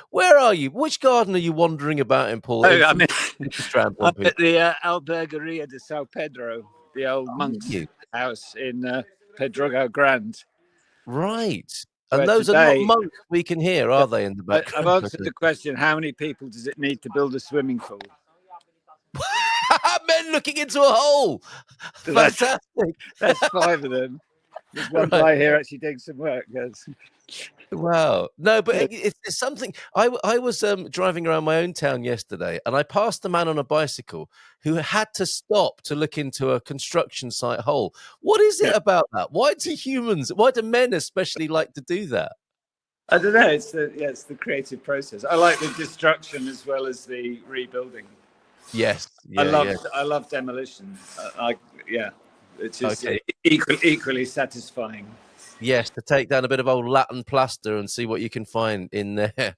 Where are you? Which garden are you wandering about in, Paul? Oh, I'm Trampling people. at the Albergaria de Sao Pedro, the old monk's You house in Pedro Grande. right? And Where those are not today, monks we can hear, are they, in the I've background? answered the question: how many people does it need to build a swimming pool? Men looking into a hole. So Fantastic. that's 5 of them. There's one Right. guy here actually doing some work. Yes. Wow. No, but it's something. I was driving around my own town yesterday, and I passed a man on a bicycle who had to stop to look into a construction site hole. What is it about that? Why do men especially like to do that? I don't know. It's the creative process. I like the destruction as well as the rebuilding. Yes. Yeah. I love demolition. It's just Okay. equally satisfying. Yes, to take down a bit of old Latin plaster and see what you can find in there.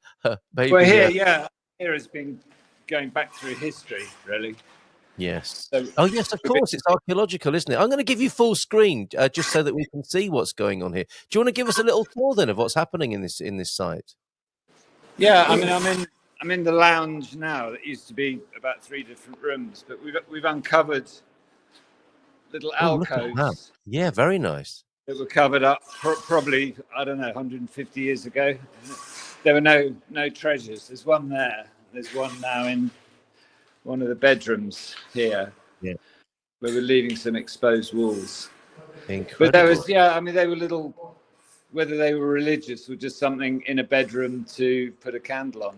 Maybe, Well, here has been going back through history, really. yes. So, Oh, yes, of course. It's archaeological, isn't it? I'm going to give you full screen just so that we can see what's going on here. Do you want to give us a little tour then of what's happening in this site? yeah, I mean, I'm in the lounge now. That used to be about 3 different rooms, but we've uncovered little Look at that. alcoves. Yeah, very nice. That were covered up probably, I don't know, 150 years ago. There were no treasures. There's one there. There's one now in one of the bedrooms here. Yeah. Where we're leaving some exposed walls. Incredible. But there was, they were little, whether they were religious or just something in a bedroom to put a candle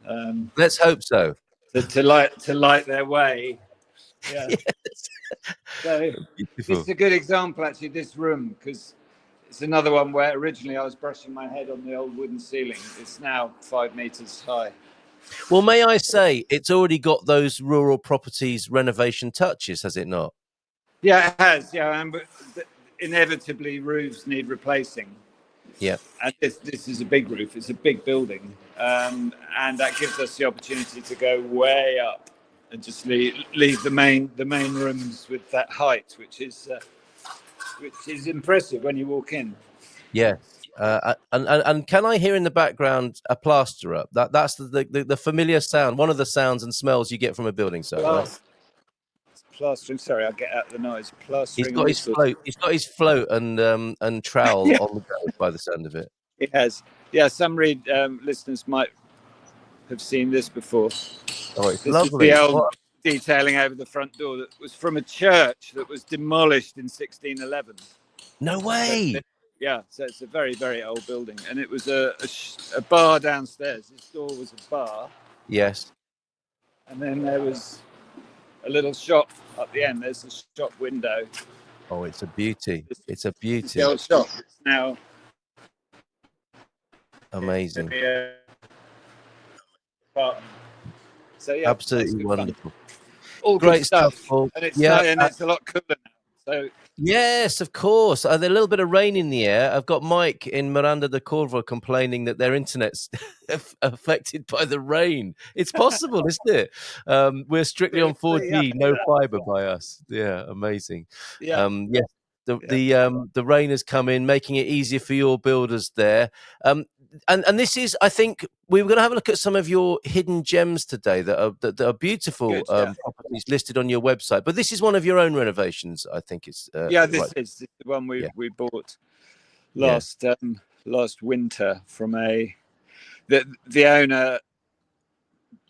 on. Let's hope so. To light their way. Yeah. Yes. So this is a good example, actually, this room, because it's another one where originally I was brushing my head on the old wooden ceiling. It's now 5 meters high. Well, may I say, it's already got those rural properties renovation touches, has it not? Yeah, it has. Yeah, but inevitably roofs need replacing. Yeah. And this is a big roof. It's a big building, and that gives us the opportunity to go way up and just leave the main rooms with that height, which is impressive when you walk in. Yes. And can I hear in the background a plasterer? That's the familiar sound, one of the sounds and smells you get from a building site, right? Plastering. Sorry, I'll get out the noise. Plastering. He's got his float. He's got his float and trowel on the go by the sound of it. It has. Yeah, some listeners might have seen this before. Oh, it's this lovely. Is the old detailing over the front door that was from a church that was demolished in 1611. No way. So it's a very, very old building, and it was a bar downstairs. This door was a bar. Yes. And then there was a little shop up the end. There's a shop window. Oh, it's a beauty. It's a beauty. The old shop. It's now amazing. So yeah, absolutely wonderful. All great stuff, Paul. And it's a lot cooler now. So yes, of course. There's a little bit of rain in the air. I've got Mike in Miranda de Corvo complaining that their internet's affected by the rain. It's possible, isn't it? We're strictly on 4G, no fiber by us. Yeah, amazing. Yeah. Yes, the rain has come in, making it easier for your builders there. And this is, I think, we were going to have a look at some of your hidden gems today that are beautiful properties listed on your website. But this is one of your own renovations, I think. This is the one we bought last winter from the owner.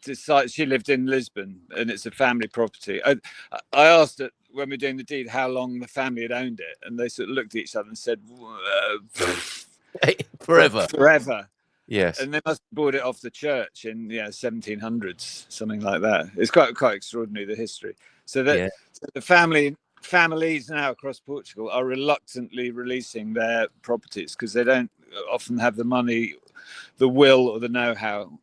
Decided, she lived in Lisbon, and it's a family property. I asked it when we were doing the deed how long the family had owned it, and they sort of looked at each other and said, forever. Yes. And they must have bought it off the church in 1700s, something like that. It's quite extraordinary, the history. So that so the families now across Portugal are reluctantly releasing their properties because they don't often have the money, the will, or the know-how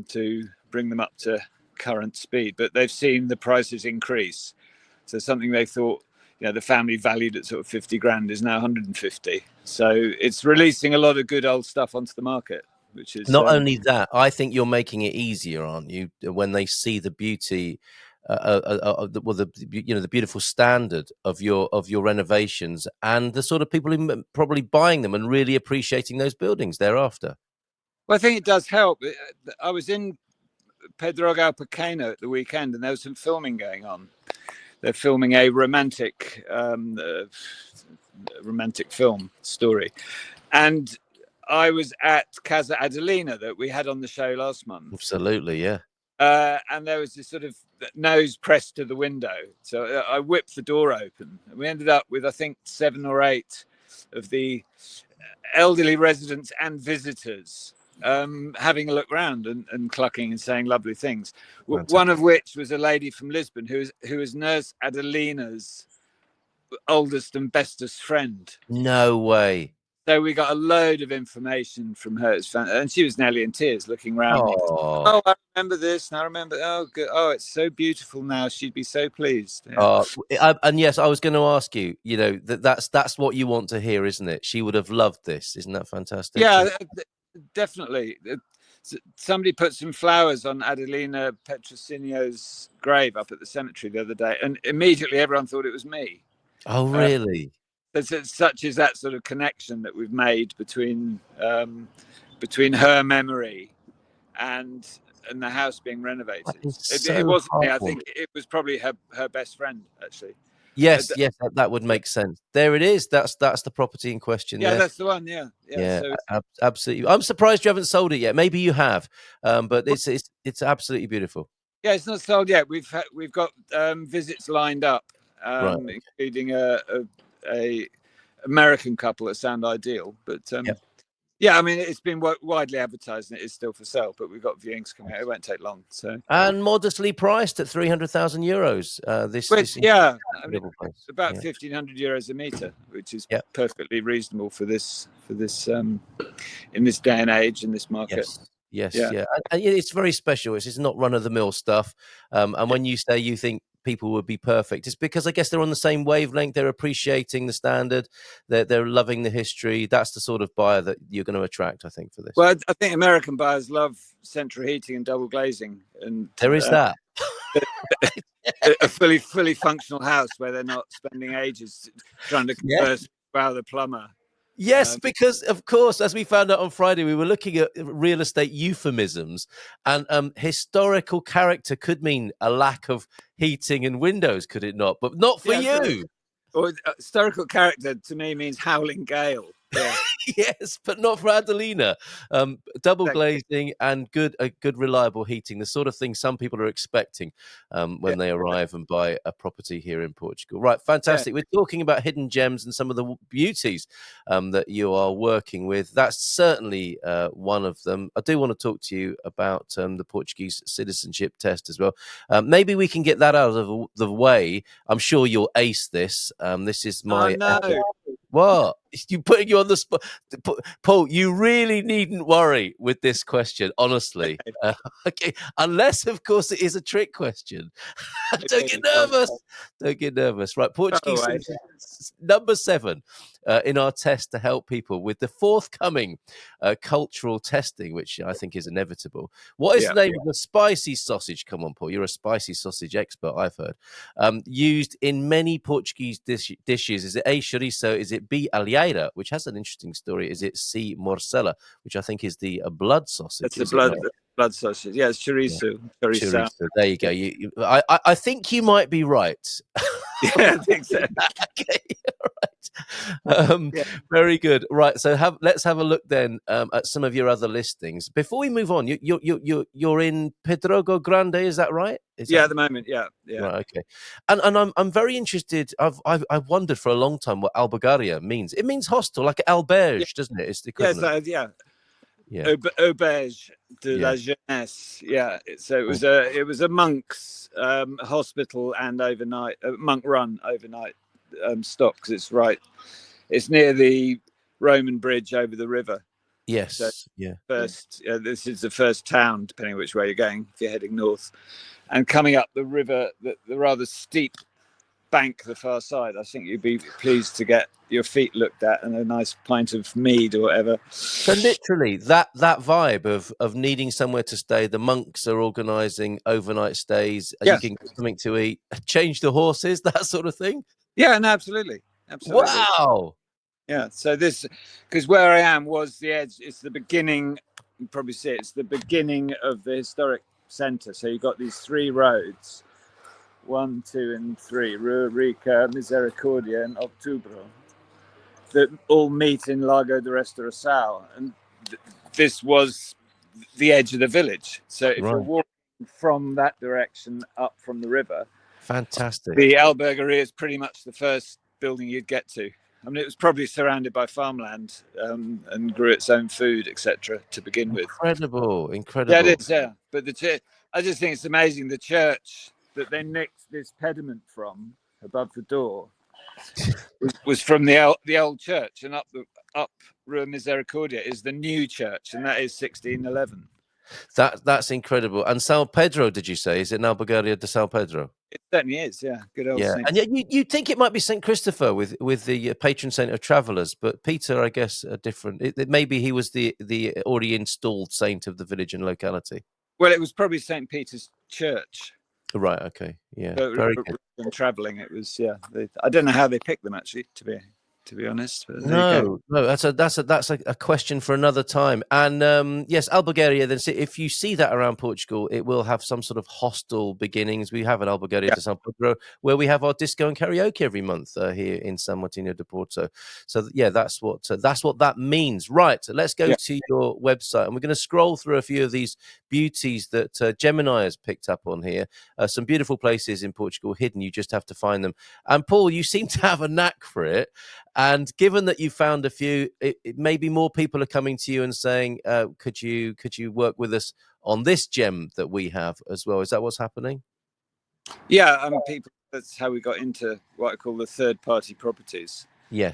to bring them up to current speed. But they've seen the prices increase. So something they thought, the family valued at sort of 50 grand is now 150. So it's releasing a lot of good old stuff onto the market, which is not only that. I think you're making it easier, aren't you, when they see the beauty, the beautiful standard of your renovations and the sort of people who probably buying them and really appreciating those buildings thereafter. Well, I think it does help. I was in Pedro Albergaria at the weekend, and there was some filming going on. They're filming a romantic film story, and I was at Casa Adelina that we had on the show last month. Absolutely, yeah. And there was this sort of nose pressed to the window. So I whipped the door open, and we ended up with, I think, 7 or 8 of the elderly residents and visitors having a look round and clucking and saying lovely things. Fantastic. One of which was a lady from Lisbon who is Nurse Adelina's oldest and bestest friend. No way. So we got a load of information from her, and she was nearly in tears, looking around. Oh, I remember this, and I remember. Oh, good. Oh, it's so beautiful now. She'd be so pleased. Yeah. And yes, I was going to ask you. You know that's what you want to hear, isn't it? She would have loved this. Isn't that fantastic? Yeah, definitely. Somebody put some flowers on Adelina Petrocinio's grave up at the cemetery the other day, and immediately everyone thought it was me. Oh, really? Such is that sort of connection that we've made between her memory and the house being renovated. It wasn't me. I think it was probably her best friend, actually. Yes, that would make sense. There it is. That's the property in question. Yeah, that's the one. Yeah. So absolutely. I'm surprised you haven't sold it yet. Maybe you have, but it's absolutely beautiful. Yeah, it's not sold yet. We've got visits lined up, right. including a American couple that sound ideal. But yeah, I mean, it's been widely advertised and it is still for sale. But we've got viewings coming out. It won't take long. So modestly priced at 300,000 euros. I mean, about 1,500 euros a meter, which is perfectly reasonable for this in this day and age in this market. Yes. And it's very special. It's not run of the mill stuff. And when you say you think people would be perfect, it's because I guess they're on the same wavelength. They're appreciating the standard. They're loving the history. That's the sort of buyer that you're going to attract, I think, for this. Well, I think American buyers love central heating and double glazing, and there is that. A fully functional house where they're not spending ages trying to converse with the plumber. Yes, because of course, as we found out on Friday, we were looking at real estate euphemisms, and historical character could mean a lack of heating and windows, could it not? But not for you. Or historical character to me means howling gale. Yeah. Yes, but not for Adelina. Double glazing and good reliable heating, the sort of thing some people are expecting when they arrive and buy a property here in Portugal. Right, fantastic. We're talking about hidden gems and some of the beauties that you are working with. That's certainly one of them. I do want to talk to you about the Portuguese citizenship test as well. Maybe we can get that out of the way. I'm sure you'll ace this. This is my... Oh, no. What? You putting you on the spot, Paul? You really needn't worry with this question, honestly. Okay, unless of course it is a trick question. Don't get nervous. Don't get nervous. Right, Portuguese number 7 in our test to help people with the forthcoming cultural testing, which I think is inevitable. What is the name of the spicy sausage? Come on, Paul. You're a spicy sausage expert, I've heard. Used in many Portuguese dishes. Is it A, chorizo? Is it B, alheira, which has an interesting story? Is it C, morcella, which I think is the blood sausage? That's the blood sausage. Yeah, it's chorizo. Yeah. Chorizo. There you go. I think you might be right. Yeah, I think so. Okay, all right. Very good. Right, so let's have a look then at some of your other listings. Before we move on, you're in Pedro Grande, is that right? At the moment, yeah. Right, okay. And I'm very interested. I've wondered for a long time what Albergaria means. It means hostel, like alberge, doesn't it? It's the equivalent. Auberge de la jeunesse. Yeah. So it was a monk's hospital and overnight monk run overnight stop, because it's near the Roman bridge over the river. Yes. So this is the first town, depending on which way you're going, if you're heading north, and coming up the river, the rather steep bank the far side. I think you'd be pleased to get your feet looked at and a nice pint of mead or whatever. So literally that vibe of needing somewhere to stay. The monks are organising overnight stays. You can get something to eat, change the horses, that sort of thing. Yeah, no, absolutely. Wow. Yeah. So because where I am was the edge. It's the beginning you can probably see it's the beginning of the historic centre. So you've got these 3 roads, 1, 2, and 3, Rua Rica, Misericordia, and Octubro, that all meet in Lago de Restauração. And this was the edge of the village. So if you're walking from that direction up from the river, fantastic. The Albergaria is pretty much the first building you'd get to. I mean, it was probably surrounded by farmland and grew its own food, etc. to begin with. Incredible. Yeah, it is. Yeah, but the church, I just think it's amazing. The church that they nicked this pediment from above the door was from the old church, and up Rua Misericordia is the new church, and that is 1611. That's incredible. And São Pedro, did you say? Is it now Albergaria de São Pedro? It certainly is, yeah. Good old Saint. And yet you think it might be Saint Christopher with the patron saint of travellers, but Peter, I guess, a different. Maybe he was the already installed saint of the village and locality. Well, it was probably Saint Peter's Church. Right. Okay. Yeah. So very good. And travelling, it was I don't know how they picked them actually, to be honest. But no, that's a question for another time. And yes, Albergaria. Then, if you see that around Portugal, it will have some sort of hostel beginnings. We have an Albergaria de São Pedro, where we have our disco and karaoke every month here in São Martinho de Porto. So yeah, that's what that means. Right. Let's go to your website, and we're going to scroll through a few of these beauties that Gemini has picked up on here. Some beautiful places in Portugal hidden. You just have to find them. And Paul, you seem to have a knack for it. And given that you found a few, maybe more people are coming to you and saying, "Could you work with us on this gem that we have as well?" Is that what's happening? Yeah, people. That's how we got into what I call the third-party properties.